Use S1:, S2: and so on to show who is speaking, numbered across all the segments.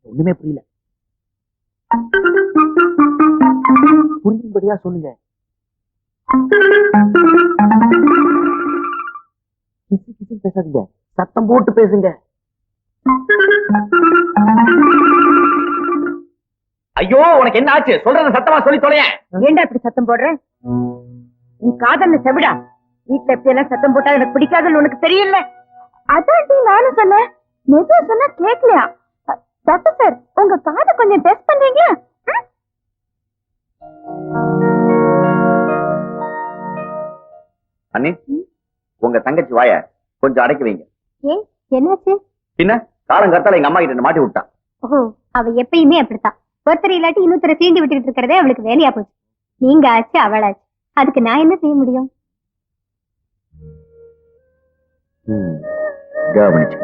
S1: ஒண்ணுமே புரியல. புரியும்படியா சொல்லுங்க. கிசு கிசு பேசாதீங்க, சத்தம் போட்டு பேசுங்க. ஐயோ, உனக்கு என்ன ஆச்சு? சொல்றத சத்தமா சொல்லி தொலையேன்.
S2: ஏண்டா இப்படி சத்தம் போடுற? நீ காதல்னு செவிடா. வீட்டுல எப்படி எல்லாம் சத்தம் போட்டா எனக்கு பிடிக்காதுன்னு உனக்கு தெரியல. அதான் நானும் சொன்னேன். மெதுவா சொன்னா கேட்கலையா? டாக்டர் சார், உங்க காதை கொஞ்சம் டெஸ்ட் பண்றீங்களா?
S1: அண்ணி, உங்க தங்கச்சி வாய கொஞ்சம் அடக்கி வைங்க.
S2: ஏன், என்னாச்சு?
S1: பின்ன காலங்காத்தால எங்க அம்மா கிட்ட மாட்டி விட்டான்.
S2: ஓ, அவ எப்பயுமே அப்படித்தான். ஒருத்தர் இல்லாட்டி இன்னொருத்தரை சீண்டி விட்டுக்கிட்டு இருக்கிறதே அவளுக்கு வேலையா போச்சு. நீங்க ஆச்சு, அவளாச்சு. அதுக்கு நான் என்ன செய்ய முடியும்?
S1: கவனிச்சு.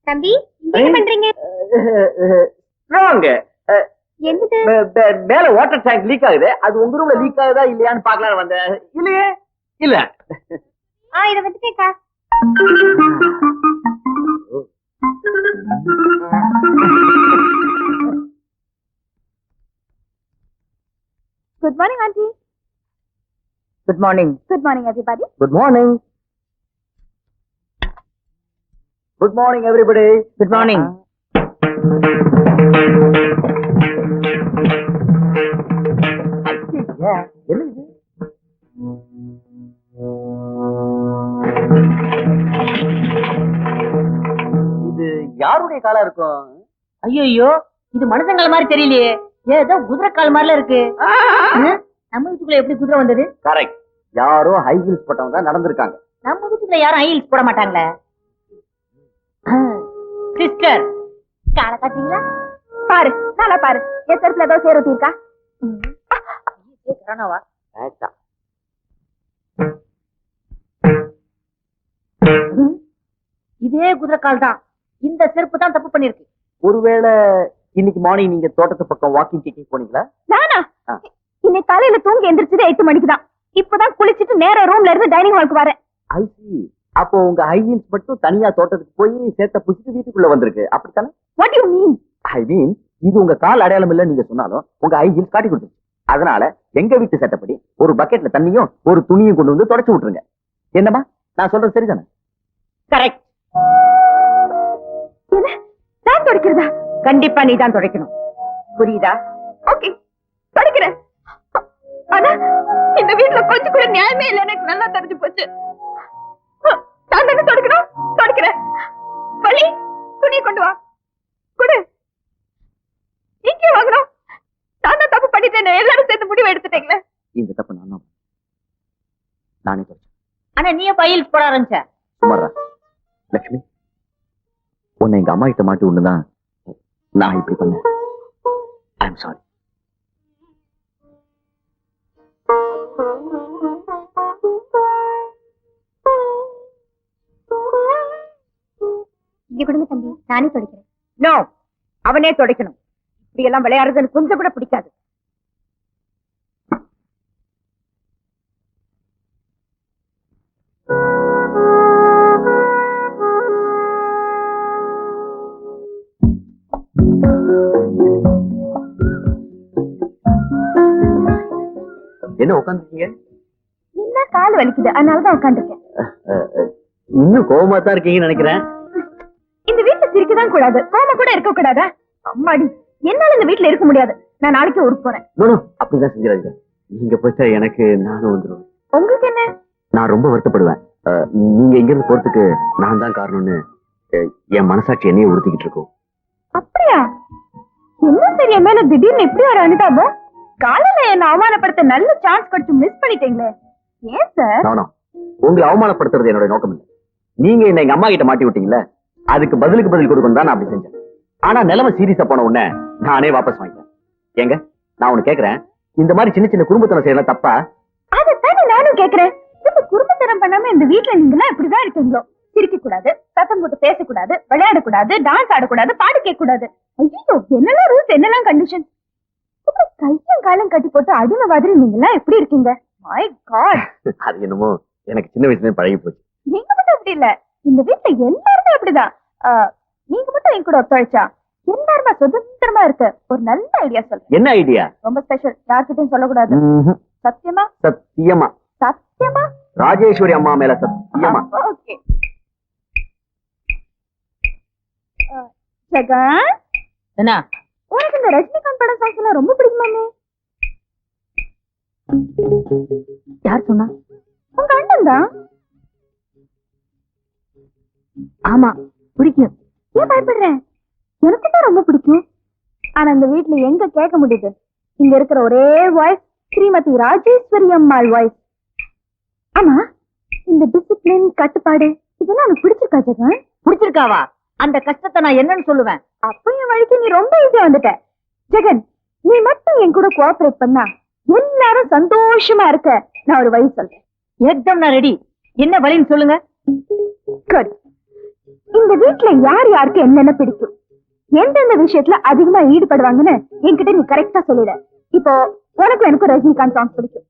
S2: தம்பி, என்ன பண்றீங்க? என்னது?
S1: மேல வாட்டர் டேங்க் லீக் ஆகுது. அது உங்க ரூம்ல லீக் ஆகுதா இல்லையான்னு பாக்கலாம் வந்தேன். இல்லையே, இல்ல.
S2: இத வந்துட்டேக்கா. Good morning aunty.
S1: Good morning.
S2: Good morning everybody.
S1: Good morning. Good morning everybody.
S2: Good morning.
S1: என்ன இது? இது யாருடைய காலா இருக்கும்?
S2: ஐயோ, இது மனுஷங்கள மாதிரி தெரியலையே. ஏதோ குதிரை கால் மாதிரில இருக்கு. நம்ம வீட்டுக்குள்ள எப்படி குதிரை வந்தது?
S1: கரெக்ட். யாரோ ஹை ஹீல்ஸ் போட்டவங்க தான் நடந்திருக்காங்க.
S2: நம்ம வீட்டுக்குள்ள யாரும் ஹை ஹீல்ஸ் போட மாட்டாங்களே. சிஸ்டர், காலை காட்டுறீங்களா? பாரு, நல்லா பாரு. என் செருப்புல ஏதோ சேரோட்டி இருக்கா? கரோனாவா? இதே குதிரைக்கால் தான். இந்த செருப்பு தான் தப்பு பண்ணிருக்கு.
S1: ஒருவேளை இன்னைக்கு மார்னிங் நீங்க தோட்டத்து பக்கம் வாக்கிங் கிக்கிங் போனீங்களா?
S2: நானா? இன்னைக்கு காலையில தூங்கி எந்திரிச்சது 8 மணிக்கு தான். இப்பதான் குளிச்சிட்டு நேரா ரூம்ல இருந்து டைனிங் ஹாலுக்கு வரேன்.
S1: ஐ சி. அப்போ உங்க ஹை ஹீல்ஸ் மட்டும் தனியா தோட்டத்துக்கு போய் சேத்த புடிச்சிட்டு வீட்டுக்குள்ள வந்திருக்கு, அப்படித்தானே?
S2: What you mean?
S1: ஐ மீன், இது உங்க கால் அடையாளம் இல்ல நீங்க சொன்னாலும் உங்க ஹை ஹீல்ஸ் காட்டி கொடுத்துருச்சு. அதனால எங்க வீட்டு சட்டப்படி ஒரு பக்கெட்ல தண்ணியும் ஒரு துணியும் கொண்டு வந்து தொடச்சு விட்டுருங்க. என்னமா நான் சொல்றது சரிதானே?
S2: கரெக்ட். என்ன, நான் துடைக்கிறதா? கண்டிப்பா நீ தான் துடைக்கணும். புரியுதா? ஓகே, துடைக்கிறேன். ஆனா இந்த வீட்டுல கொஞ்சம் கூட நியாயமே இல்லை. எனக்கு நல்லா தெரிஞ்சு போச்சு. நான் தானே துடைக்கணும். துடைக்கிறேன். வலி, துணியை கொண்டு வா. கொடு. நீங்க வாங்கணும். நான் தான் தப்பு பண்ணிட்டேன். எல்லாரும் சேர்ந்து முடிவு எடுத்துட்டீங்களே.
S1: இந்த தப்பு நானே தொடச்சேன்.
S2: ஆனா நீயே பையில் போட ஆரம்பிச்ச.
S1: சுமாரா லட்சுமி, உன்னை எங்க அம்மா கிட்ட மாட்டி ஒண்ணுதான் நான் இப்படி பண்ணேன். I am sorry.
S2: இங்க கொடுங்க தம்பி, நானே துடைக்கிறேன். நோ, அவனே துடைக்கணும். இப்படி எல்லாம் விளையாடுறது கொஞ்சம் கூட பிடிக்காது.
S1: என்ன உட்காந்துருக்கீங்க?
S2: என்ன கால் வலிக்குது, அதனாலதான் உட்காந்துருக்கேன்.
S1: இன்னும் கோவமா தான் இருக்கீங்கன்னு நினைக்கிறேன்.
S2: இந்த வீட்டுல சிரிக்கதான் கூடாது, கோவமா கூட இருக்க கூடாதா? அம்மாடி, என்னால இந்த வீட்டுல இருக்க முடியாது. நான் நாளைக்கு ஊருக்கு போறேன்.
S1: அப்படிதான் செஞ்சிடாதீங்க. நீங்க போயிட்டா எனக்கு நானும் வந்துருவேன்.
S2: உங்களுக்கு என்ன?
S1: நான் ரொம்ப வருத்தப்படுவேன். நீங்க இங்க இருந்து போறதுக்கு நான் தான் காரணம்னு என் மனசாட்சி என்னையே உறுத்திக்கிட்டு இருக்கும்.
S2: அப்படியா? என்ன சரி, என் மேல திடீர்னு இப்படி ஒரு அனுதாபம்? காலையில என்ன அவமானப்படுத்த நல்ல சான்ஸ் கிடைச்சு மிஸ் பண்ணிட்டீங்களே. ஏன் சார்?
S1: உங்களை அவமானப்படுத்துறது என்னோட நோக்கம் இல்லை. நீங்க என்ன எங்க அம்மா கிட்ட மாட்டி விட்டீங்களே, அதுக்கு பதிலுக்கு பதில் கொடுக்கணும் தான் நான் அப்படி செஞ்சேன். ஆனா நிலைமை சீரியஸா போன உடனே நானே வாபஸ் வாங்கிட்டேன். ஏங்க, நான் உனக்கு கேக்குறேன், இந்த மாதிரி சின்ன சின்ன குடும்பத்தனம் செய்யலாம் தப்பா?
S2: அதைத்தானே நானும் கேக்குறேன். இப்ப குடும்பத்தனம் பண்ணாம இந்த வீட்டுல நீங்களா இப்படிதான் இருக்கீங்களோ? சிரிக்க கூடாது, சத்தம் சத்தம் போட்டு பேசக்கூடாது, விளையாடக்கூடாது, டான்ஸ் ஆடக்கூடாது, பாட்டு கேட்க கூடாது. ஐயோ, என்னெல்லாம் ரூல்ஸ், என்னெல்லாம் கண்டிஷன். கையும் காலம் கட்டி போட்டு அடிமை மாதிரி நீங்க எல்லாம் எப்படி இருக்கீங்க? My God.
S1: அது என்னமோ எனக்கு சின்ன வயசுல பழகி போச்சு.
S2: நீங்க மட்டும் அப்படி இல்ல, இந்த வீட்டுல எல்லாருமே அப்படிதான். நீங்க மட்டும் என் கூட ஒத்துழைச்சா எல்லாருமே சுதந்திரமா இருக்கு. ஒரு நல்ல ஐடியா சொல்றேன்.
S1: என்ன ஐடியா?
S2: ரொம்ப ஸ்பெஷல், யார்கிட்டயும் சொல்லக்கூடாது. சத்தியமா?
S1: சத்தியமா.
S2: சத்தியமா?
S1: ராஜேஸ்வரி அம்மா மேல சத்தியமா.
S2: ஓகே. ஜெகன்,
S3: என்ன
S2: உனக்கு இந்த ரஜினிகாந்த் படம் சாங்ஸ் எல்லாம் ரொம்ப பிடிக்குமாமே?
S3: யார் சொன்னா?
S2: உங்க அண்ணன் தான்.
S3: ஆமா, பிடிக்கும்.
S2: ஏன் பயப்படுறேன்? எனக்கு தான் ரொம்ப பிடிக்கும். ஆனா இந்த வீட்டுல எங்க கேட்க முடியுது? இங்க இருக்கிற ஒரே வாய்ஸ் ஸ்ரீமதி ராஜேஸ்வரி அம்மாள் வாய்ஸ். ஆமா, இந்த டிசிப்ளின், கட்டுப்பாடு இதெல்லாம் எனக்கு பிடிச்சிருக்கா ஜெகன்?
S3: பிடிச்சிருக்காவா? அந்த கஷ்டத்தை நான் என்னன்னு சொல்லுவேன்?
S2: அப்ப என் வழிக்கு நீ ரொம்ப ஈஸியா வந்துட்ட. ஜெகன், நீ மட்டும் என் கூட கோஆபரேட் பண்ணா எல்லாரும் சந்தோஷமா இருக்க நான் ஒரு வழி சொல்றேன்.
S3: ஏக்தம் நான் ரெடி. என்ன வழின்னு சொல்லுங்க.
S2: Good. இந்த வீட்டுல யார் யாருக்கு என்னென்ன பிடிக்கும், எந்தெந்த விஷயத்துல அதிகமா ஈடுபடுவாங்கன்னு என்கிட்ட நீ கரெக்டா சொல்லிட. இப்போ உனக்கு எனக்கு ரஜினிகாந்த் சாங்ஸ் பிடிக்கும்,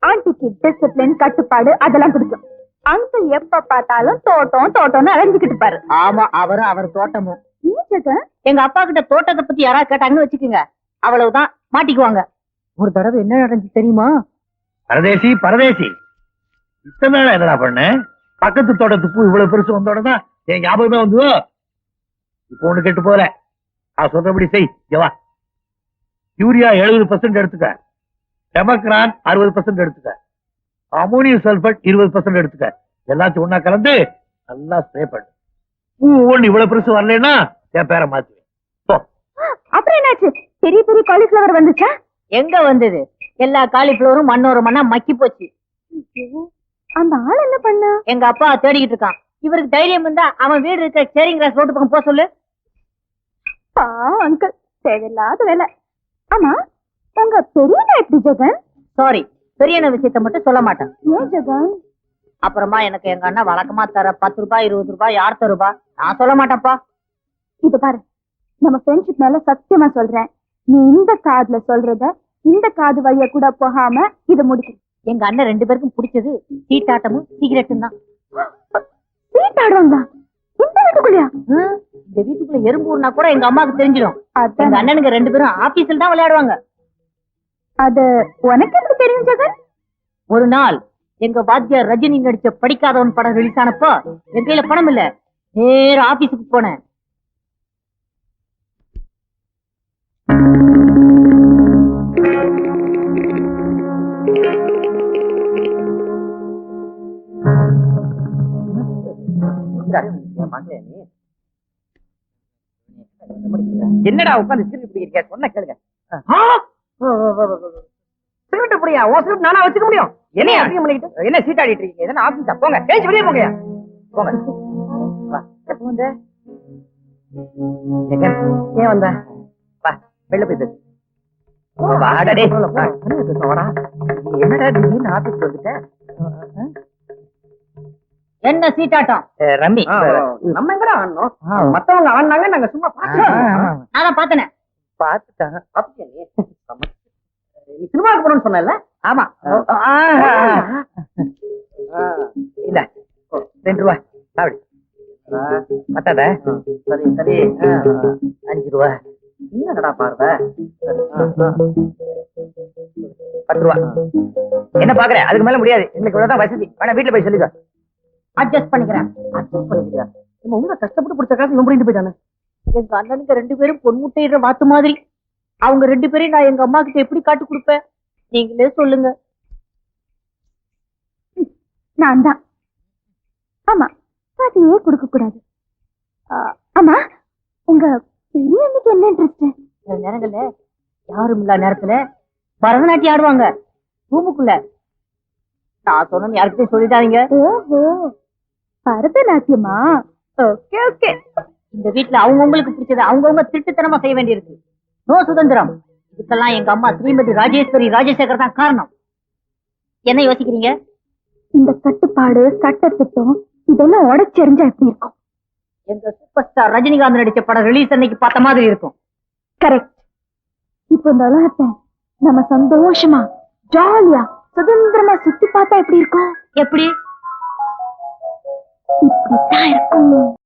S2: ஆண்டிக்கு டிசிப்ளின், கட்டுப்பாடு அதெல்லாம் பிடிக்கும். அங்கிள் எப்ப பார்த்தாலும் தோட்டம் தோட்டம்னு அலைஞ்சுக்கிட்டு பாரு.
S3: ஆமா, அவரும் அவர் தோட்டமும்.
S2: ஏன் ஜெகன்?
S3: எங்க அப்பா கிட்ட தோட்டத்தை பத்தி யாராவது கேட்டாங்கன்னு வச்சுக்கோங்க, அவ்வளவுதான், மாட்டிக்குவாங்க. ஒரு தடவை என்ன நடந்துச்சு தெரியுமா?
S4: பரதேசி பரதேசி, இத்தனை நாள் என்னடா பண்ண? பக்கத்து தோட்டத்து பூ இவ்வளவு பெருசு வந்தோட தான் என் ஞாபகமே வந்து. இப்போ ஒண்ணு கெட்டு போற, நான் சொல்றபடி செய். வா, யூரியா 70% எடுத்துக்க, டெமக்ரான் 60% எடுத்துக்க, அமோனியம் சல்பேட் 20% எடுத்துக்க. எல்லாத்தையும் ஒண்ணா கலந்து நல்லா ஸ்ப்ரே பண்ணு. பூ ஒண்ணு இவ்வளவு பெருசு வரலன்னா என் பேரை மாத்துவேன். போ.
S2: அப்புறம் என்னாச்சு? பெரிய பெரிய காலிஃபிளவர் வந்துச்சா?
S3: எங்க வந்தது? எல்லா காலிஃபிளவரும் மண்ணோர மண்ணா மக்கி போச்சு.
S2: அந்த ஆள் என்ன பண்ணா?
S3: எங்க அப்பா தேடிக்கிட்டு இருக்கான். இவருக்கு தைரியம் இருந்தா அவன் வீடு இருக்க சேரிங் கிராஸ் ரோட்டு பக்கம் போக சொல்லு.
S2: பாவம் அங்கிள், தேவையில்லாத வேலை. ஆமா, உங்க பெரியண்ணா எப்படி ஜெகன்?
S3: சாரி, பெரியன விஷயத்த மட்டும் சொல்ல மாட்டேன்.
S2: ஏன் ஜெகன்?
S3: அப்புறமா எனக்கு எங்க அண்ணா வழக்கமா தர 10 ரூபாய் 20 ரூபாய் யார் தருபா? நான் சொல்ல மாட்டேன்ப்பா.
S2: இது பாரு, நம்ம ஃப்ரெண்ட்ஷிப் மேல சத்தியமா சொல்றேன், நீ இந்த காதுல சொல்றத இந்த காது வழிய கூட போகாம இத முடிக்க.
S3: எங்க அண்ணன் 2 பேருக்கும் பிடிச்சது சீட்டாட்டமும் சிகரெட்டும் தான்.
S2: சீட்டாடுவாங்களா இந்த வீட்டுக்குள்ளயா?
S3: இந்த வீட்டுக்குள்ள எறும்பு ஊர்னா கூட எங்க அம்மாவுக்கு தெரிஞ்சிடும். எங்க
S2: அதான்.
S3: அண்ணனுங்க 2 பேரும் ஆபீஸ்ல தான் விளையாடுவாங்க.
S2: அது உனக்கு எப்படி தெரியும் ஜெகன்?
S3: ஒரு நாள் எங்க வாத்தியார் ரஜினி நடிச்ச படிக்காதவன் படம் ரிலீஸ் ஆனப்போ என் கையில பணம் இல்ல, நேர ஆபீஸுக்கு போனேன்.
S5: என்னடா உட்காந்து சிரிப்பு பிடிக்கிற? சொன்ன கேளுங்க. சிகரெட் புடியா? ஓ சிகரெட் நானா வச்சுக்க முடியும்? என்ன அசிங்கம் பண்ணிக்கிட்டு என்ன சீட்டாடிட்டு இருக்கீங்க? என்ன ஆபீஸா? போங்க, ஏஞ்சி வெளியே போங்க. போங்க. வா, எப்போ வந்த? ஜெகன், ஏன் வந்த? வா, வெளில போய் பேசு. வாடா டேய். வாடா. என்னடா திடீர்னு ஆபீஸ் வந்துட்ட?
S3: என்ன சீட்டாட்டம்?
S5: ரம்மி. நம்ம எங்கடா ஆடணும்? மத்தவங்க ஆடினாங்க, நாங்க சும்மா பார்த்தோம்.
S3: நான் பார்த்தனே.
S5: பாத்துட்டாங்க. பாத்துட்டியா நீ? நீ சினிமாவுக்கு போறோம்னு சொன்னல? ஆமா. இல்ல, 2 ரூபாய் சாப்பிடு. பத்தாத? சரி சரி, 5 ரூபாய். என்னடா பார்வை? 10 ரூபாய். என்ன பாக்குற? அதுக்கு மேல முடியாது, எங்களுக்கு இவ்வளவுதான் வசதி. வேணா வீட்டுல போய் சொல்லிக்க.
S3: அட்ஜஸ்ட் பண்ணிக்கிறேன்.
S5: அட்ஜஸ்ட் பண்ணிக்கிறியா? நம்ம உங்க கஷ்டப்பட்டு பிடிச்ச காசு இவன் பண்ணிட்டு போயிட்டானே.
S3: எங்க அண்ணனுங்க 2 பேரும் பொன்முட்டையிற வாத்து மாதிரி. அவங்க 2 பேரையும் நான் எங்க அம்மா கிட்ட எப்படி காட்டு கொடுப்பேன்? நீங்களே சொல்லுங்க.
S2: நான் தான். ஆமா, பாட்டியே கொடுக்க கூடாது. ஆமா, உங்க பெரிய அன்னைக்கு என்ன இன்ட்ரெஸ்ட்?
S3: சில நேரங்கள்ல யாரும் இல்ல நேரத்துல பரதநாட்டியம் ஆடுவாங்க ரூமுக்குள்ள. நான் சொன்னது யாருக்கிட்டையும் சொல்லிட்டாதீங்க.
S2: ஓஹோ, பரதநாட்டியமா? Okay okay.
S3: இந்த வீட்டுல அவங்கவுங்களுக்கு பிடிச்சது அவங்கவுங்க திருட்டுத்தனமா செய்ய வேண்டியிருக்கு. நோ சுதந்திரம். இதுக்கெல்லாம் எங்க அம்மா ஸ்ரீமதி ராஜேஸ்வரி ராஜசேகர் தான் காரணம். என்ன யோசிக்கிறீங்க?
S2: இந்த கட்டுப்பாடு, சட்ட திட்டம் இதெல்லாம் உடைச்செறிஞ்சா எப்படி இருக்கும்?
S3: எங்க சூப்பர் ஸ்டார் ரஜினிகாந்த் நடிச்ச படம் ரிலீஸ் அன்னைக்கு பார்த்த மாதிரி இருக்கும்.
S2: கரெக்ட். இப்போ இந்த உலகத்தை நம்ம சந்தோஷமா ஜாலியா சுதந்திரமா சுத்தி பார்த்தா எப்படி இருக்கும்?
S3: எப்படி?
S2: இப்படித்தான் இருக்கும்.